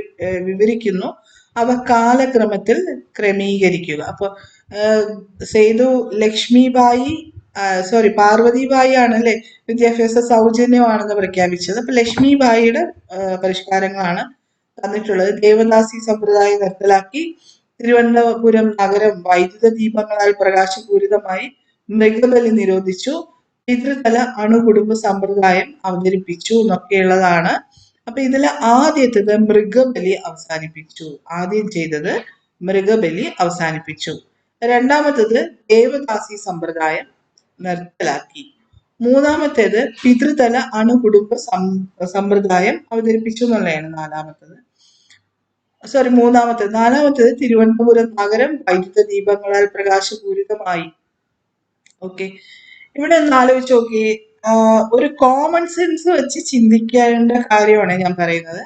വിവരിക്കുന്നു. അവ കാലക്രമത്തിൽ ക്രമീകരിക്കുക. അപ്പൊ സേതു ലക്ഷ്മിബായി പാർവതിബായി ആണ് അല്ലെ വിദ്യാഭ്യാസ സൗജന്യമാണെന്ന് പ്രഖ്യാപിച്ചത്. അപ്പൊ ലക്ഷ്മിബായിയുടെ പരിഷ്കാരങ്ങളാണ് തന്നിട്ടുള്ളത്. ദേവദാസി സമ്പ്രദായം നിർത്തലാക്കി. തിരുവനന്തപുരം നഗരം വൈദ്യുത ദീപങ്ങളാൽ പ്രകാശപൂരിതമായി. മൃഗബലി നിരോധിച്ചു. പിതൃതല അണുകുടുംബ സമ്പ്രദായം അവതരിപ്പിച്ചു എന്നൊക്കെയുള്ളതാണ്. അപ്പൊ ഇതില് ആദ്യത്തേത് മൃഗബലി അവസാനിപ്പിച്ചു. ആദ്യം ചെയ്തത് മൃഗബലി അവസാനിപ്പിച്ചു. രണ്ടാമത്തേത് ദേവദാസി സമ്പ്രദായം നിർത്തലാക്കി. മൂന്നാമത്തേത് പിതൃതല അണുകുടുംബ സമ്പ്രദായം അവതരിപ്പിച്ചു എന്നുള്ളതാണ് നാലാമത്തേത് തിരുവനന്തപുരം നഗരം വൈദ്യുത ദീപങ്ങളാൽ പ്രകാശപൂരിതമായി. ഓക്കെ, ഇവിടെ ഒന്ന് ആലോചിച്ച് നോക്കിയേ. ഒരു കോമൺ സെൻസ് വെച്ച് ചിന്തിക്കേണ്ട കാര്യമാണ് ഞാൻ പറയുന്നത്.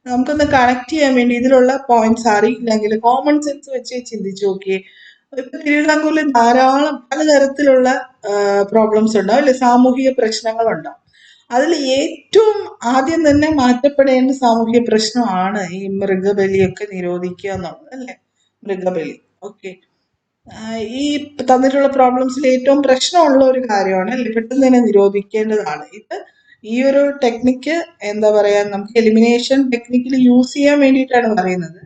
നമുക്കൊന്ന് കണക്ട് ചെയ്യാൻ വേണ്ടി ഇതിലുള്ള പോയിന്റ്സ് അറിയില്ലെങ്കിൽ കോമൺ സെൻസ് വെച്ച് ചിന്തിച്ചു നോക്കിയേ. ഇപ്പൊ തിരുവിതാംകൂറിൽ ധാരാളം പലതരത്തിലുള്ള പ്രോബ്ലംസ് ഉണ്ടാവും അല്ലെ, സാമൂഹിക പ്രശ്നങ്ങൾ ഉണ്ടാവും. അതിൽ ഏറ്റവും ആദ്യം തന്നെ മാറ്റപ്പെടേണ്ട സാമൂഹിക പ്രശ്നമാണ് ഈ മൃഗബലിയൊക്കെ നിരോധിക്കുക എന്നുള്ളത് അല്ലെ. മൃഗബലി ഓക്കെ, ഈ തന്നിട്ടുള്ള പ്രോബ്ലംസിൽ ഏറ്റവും പ്രശ്നമുള്ള ഒരു കാര്യമാണ് അല്ലെ, പെട്ടെന്ന് തന്നെ നിരോധിക്കേണ്ടതാണ് ഇത്. ഈ ഒരു ടെക്നിക്ക് എന്താ പറയാ, നമുക്ക് എലിമിനേഷൻ ടെക്നിക്കിൽ യൂസ് ചെയ്യാൻ വേണ്ടിയിട്ടാണ് പറയുന്നത്.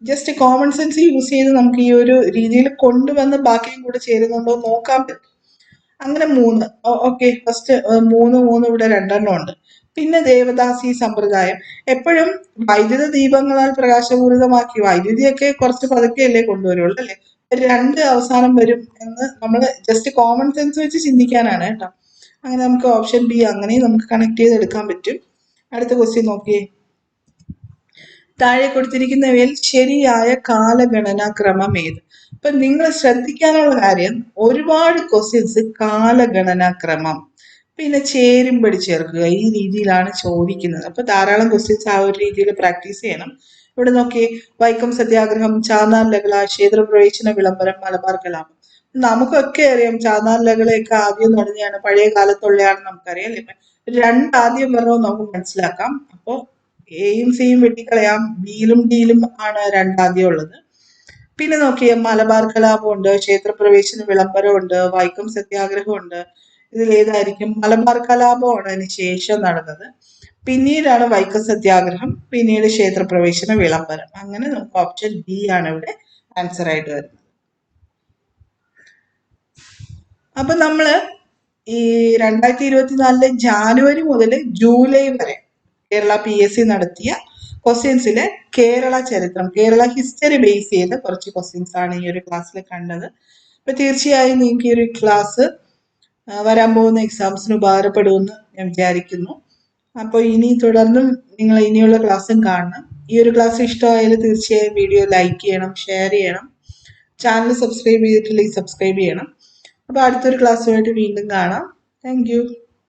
ജസ്റ്റ് കോമൺ സെൻസ് യൂസ് ചെയ്ത് നമുക്ക് ഈ ഒരു രീതിയിൽ കൊണ്ടുവന്ന് ബാക്കിയും കൂടെ ചേരുന്നുണ്ടോ നോക്കാൻ പറ്റും. അങ്ങനെ 3. ഓക്കെ, ഫസ്റ്റ് 3 ഇവിടെ 2 ഉണ്ട്. പിന്നെ ദേവദാസി സമ്പ്രദായം എപ്പോഴും വൈദ്യുത ദീപങ്ങളാൽ പ്രകാശപൂരിതമാക്കി. വൈദ്യുതിയൊക്കെ കുറച്ച് പതുക്കെയല്ലേ കൊണ്ടുവരുള്ളൂ അല്ലെ. 2 അവസാനം വരും എന്ന് നമ്മൾ ജസ്റ്റ് കോമൺ സെൻസ് വെച്ച് ചിന്തിക്കാനാണ് കേട്ടോ. അങ്ങനെ നമുക്ക് ഓപ്ഷൻ ബി അങ്ങനെ നമുക്ക് കണക്ട് ചെയ്തെടുക്കാൻ പറ്റും. അടുത്ത ക്വസ്റ്റ്യൻ നോക്കിയേ. താഴെ കൊടുത്തിരിക്കുന്നവയിൽ ശരിയായ കാലഗണനാക്രമം ഏത്? അപ്പൊ നിങ്ങൾ ശ്രദ്ധിക്കാനുള്ള കാര്യം, ഒരുപാട് ക്വസ്റ്റ്യൻസ് കാലഗണനാക്രമം പിന്നെ ചേരുംപടി ചേർക്കുക ഈ രീതിയിലാണ് ചോദിക്കുന്നത്. അപ്പൊ ധാരാളം ക്വസ്റ്റ്യൻസ് ആ ഒരു രീതിയിൽ പ്രാക്ടീസ് ചെയ്യണം. ഇവിടെ നോക്കിയേ, വൈക്കം സത്യാഗ്രഹം, ചാന്നാർ ലഹള, ക്ഷേത്രപ്രവേശന വിളംബരം, മലബാർ കലാപം. നമുക്കൊക്കെ അറിയാം ചാന്നാർ ലഹളയൊക്കെ ആദ്യം നടന്നതാണ്, പഴയ കാലത്തുള്ളതാണെന്ന് നമുക്കറിയാം അല്ലേ. 2 ആദ്യം പറഞ്ഞത് നമുക്ക് മനസ്സിലാക്കാം. അപ്പോ എയും സിയും വെട്ടിക്കളയാം, ബിയിലും ഡിയിലും ആണ് 2 ആദ്യം ഉള്ളത്. പിന്നെ നോക്കിയേ, മലബാർ കലാപമുണ്ട്, ക്ഷേത്രപ്രവേശന വിളംബരമുണ്ട്, വൈക്കം സത്യാഗ്രഹമുണ്ട്. ഇതിൽ ഏതായിരിക്കും? മലബാർ കലാപമാണ് അതിന് ശേഷം നടന്നത്. പിന്നീടാണ് വൈക്കം സത്യാഗ്രഹം, പിന്നീട് ക്ഷേത്രപ്രവേശന വിളംബരം. അങ്ങനെ നമുക്ക് ഓപ്ഷൻ ബി ആണ് ഇവിടെ ആൻസർ ആയിട്ട് വരുന്നത്. അപ്പൊ നമ്മള് ഈ 2024 ജാനുവരി മുതൽ ജൂലൈ വരെ കേരള PSC നടത്തിയ ക്വസ്റ്റ്യൻസിലെ കേരള ചരിത്രം, കേരള ഹിസ്റ്ററി ബേസ് ചെയ്ത കുറച്ച് ക്വസ്റ്റ്യൻസ് ആണ് ഈ ഒരു ക്ലാസ്സിൽ കണ്ടത്. അപ്പൊ തീർച്ചയായും നിങ്ങൾക്ക് ഈ ഒരു ക്ലാസ് വരാൻ പോകുന്ന എക്സാംസിന് ഉപകാരപ്പെടുമെന്ന് ഞാൻ വിചാരിക്കുന്നു. അപ്പോൾ ഇനി തുടർന്നും നിങ്ങൾ ഇനിയുള്ള ക്ലാസ്സും കാണണം. ഈ ഒരു ക്ലാസ് ഇഷ്ടമായാലും തീർച്ചയായും വീഡിയോ ലൈക്ക് ചെയ്യണം, ഷെയർ ചെയ്യണം. ചാനൽ സബ്സ്ക്രൈബ് ചെയ്തിട്ടില്ലെങ്കിൽ സബ്സ്ക്രൈബ് ചെയ്യണം. അപ്പോൾ അടുത്തൊരു ക്ലാസ്സുമായിട്ട് വീണ്ടും കാണാം. താങ്ക്